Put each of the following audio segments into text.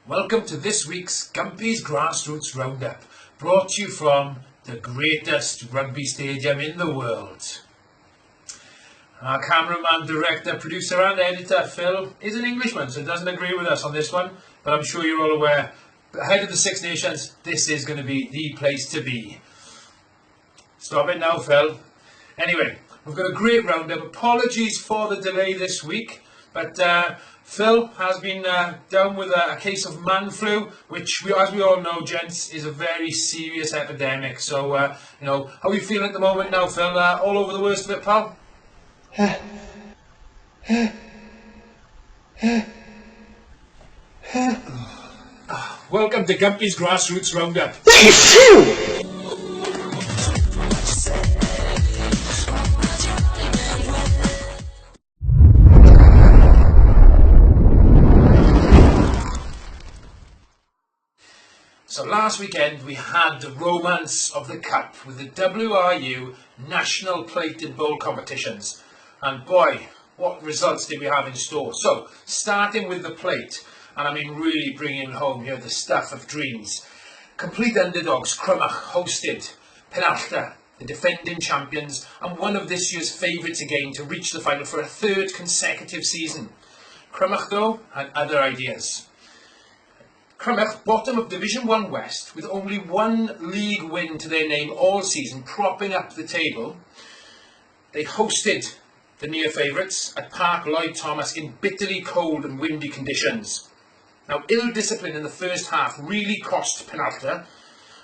Welcome to this week's Gumpy's Grassroots Roundup, brought to you from the greatest rugby stadium in the world. Our cameraman, director, producer and editor Phil is an Englishman, so doesn't agree with us on this one, but I'm sure you're all aware, ahead of the Six Nations, this is going to be the place to be. Stop it now, Phil. Anyway, we've got a great roundup. Apologies for the delay this week, but Phil has been down with a case of man flu, which, as we all know, gents, is a very serious epidemic. So, how are you feeling at the moment now, Phil? All over the worst of it, pal? Welcome to Gumpy's Grassroots Roundup. So last weekend we had the romance of the Cup with the WRU National Plate and Bowl competitions. And boy, what results did we have in store. So, starting with the plate, and I mean really bringing home here the stuff of dreams. Complete underdogs, Crymych hosted Penarth, the defending champions, and one of this year's favourites again to reach the final for a third consecutive season. Crymych, though, had other ideas. Crymych, bottom of Division 1 West, with only one league win to their name all season, propping up the table. They hosted the near favourites at Park Lloyd Thomas in bitterly cold and windy conditions. Now, ill discipline in the first half really cost Penarth,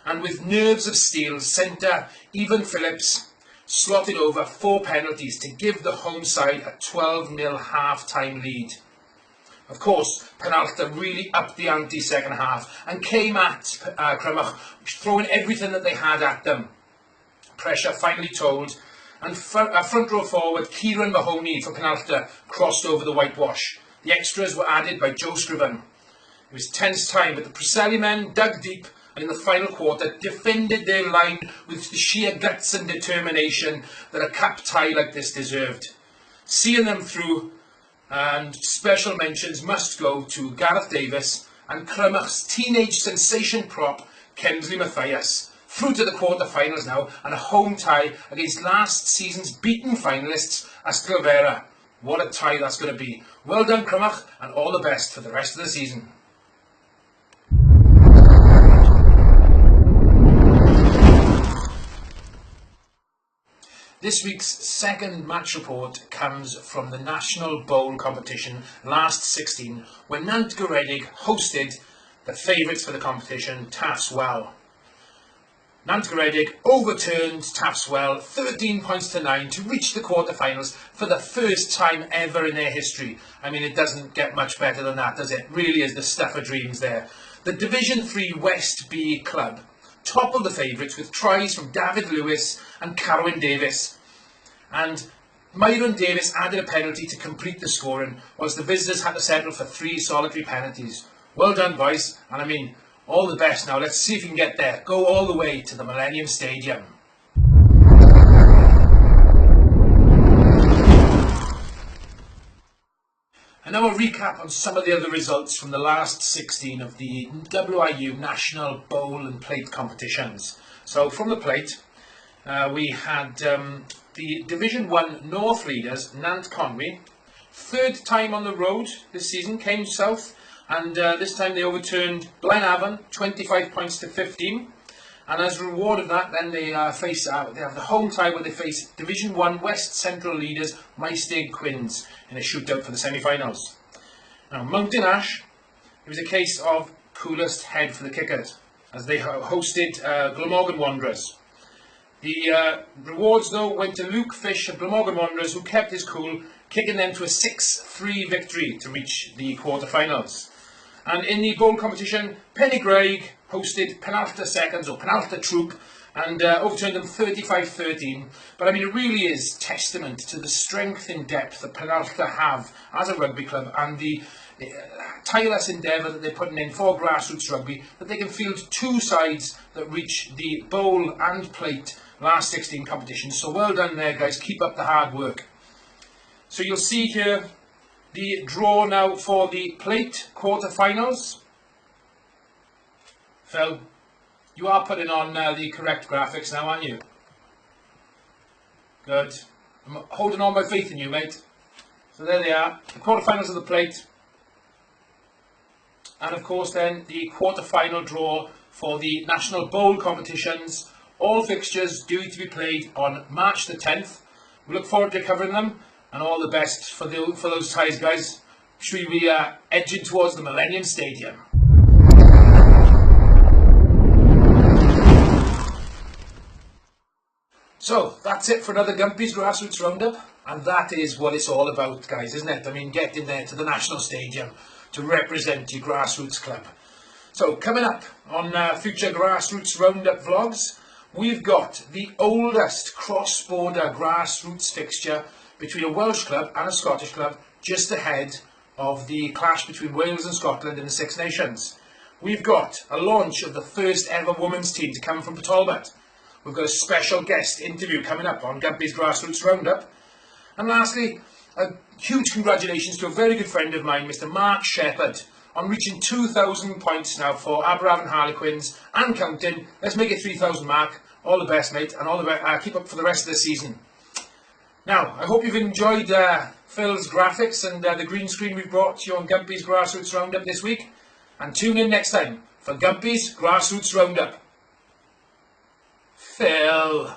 and with nerves of steel, centre Evan Phillips slotted over 4 penalties to give the home side a 12-0 half-time lead. Of course, Penarth really upped the ante second half and came at Crymych, throwing everything that they had at them. Pressure finally told, and front row forward Kieran Mahoney for Penarth crossed over the whitewash. The extras were added by Joe Scriven. It was tense time, but the Preseli men dug deep and in the final quarter defended their line with the sheer guts and determination that a cup tie like this deserved. Seeing them through, and special mentions must go to Gareth Davis and Crymych's teenage sensation prop, Kemsley Mathias. Through to the quarter-finals now, and a home tie against last season's beaten finalists, Ysgolvera. What a tie that's going to be. Well done, Crymych, and all the best for the rest of the season. This week's second match report comes from the National Bowl competition last 16, when Nant Garedig hosted the favourites for the competition, Taffswell. Nant Garedig overturned Taffswell 13 points to 9 to reach the quarterfinals for the first time ever in their history. I mean, it doesn't get much better than that, does it? It really is the stuff of dreams there. The Division 3 West B club toppled the favourites with tries from David Lewis and Carwyn Davis. And Myron Davis added a penalty to complete the scoring, whilst the visitors had to settle for 3 solitary penalties. Well done, boys, and I mean, all the best now. Let's see if we can get there. Go all the way to the Millennium Stadium. And now a recap on some of the other results from the last 16 of the WRU National Bowl and Plate competitions. So from the plate, we had the Division 1 North leaders, Nant Conwy. Third time on the road this season, came south, and this time they overturned Blaenavon 25 points to 15. And as a reward of that, then they they have the home tie where they face Division 1 West Central leaders Maesteg Quins in a shootout for the semi-finals. Now, Mountain Ash, it was a case of coolest head for the kickers, as they hosted Glamorgan Wanderers. The rewards, though, went to Luke Fish of Glamorgan Wanderers, who kept his cool, kicking them to a 6-3 victory to reach the quarter-finals. And in the bowl competition, Pennygraig hosted Penarth Seconds, or Penarth Troop, and overturned them 35-13. But I mean, it really is testament to the strength in depth that Penarth have as a rugby club, and the tireless endeavour that they're putting in for grassroots rugby, that they can field 2 sides that reach the bowl and plate last 16 competitions. So well done there, guys. Keep up the hard work. So you'll see here the draw now for the plate quarter-finals. Phil, you are putting on the correct graphics now, aren't you? Good. I'm holding on my faith in you, mate. So there they are, the quarterfinals of the plate. And of course then the quarter-final draw for the National Bowl competitions. All fixtures due to be played on March the 10th. We look forward to covering them, and all the best for those ties, guys. Should we be edging towards the Millennium Stadium? So that's it for another Gumpy's Grassroots Roundup, and that is what it's all about, guys, isn't it? I mean, getting there to the National Stadium to represent your grassroots club. So coming up on future Grassroots Roundup vlogs, we've got the oldest cross-border grassroots fixture between a Welsh club and a Scottish club, just ahead of the clash between Wales and Scotland in the Six Nations. We've got a launch of the first ever women's team to come from Port Talbot. We've got a special guest interview coming up on Gumpy's Grassroots Roundup. And lastly, a huge congratulations to a very good friend of mine, Mr. Mark Shepherd, on reaching 2,000 points now for Aberavon Harlequins and counting. Let's make it 3,000, Mark. All the best, mate, and all the best. Keep up for the rest of the season. Now, I hope you've enjoyed Phil's graphics and the green screen we've brought to you on Gumpy's Grassroots Roundup this week. And tune in next time for Gumpy's Grassroots Roundup. Phil.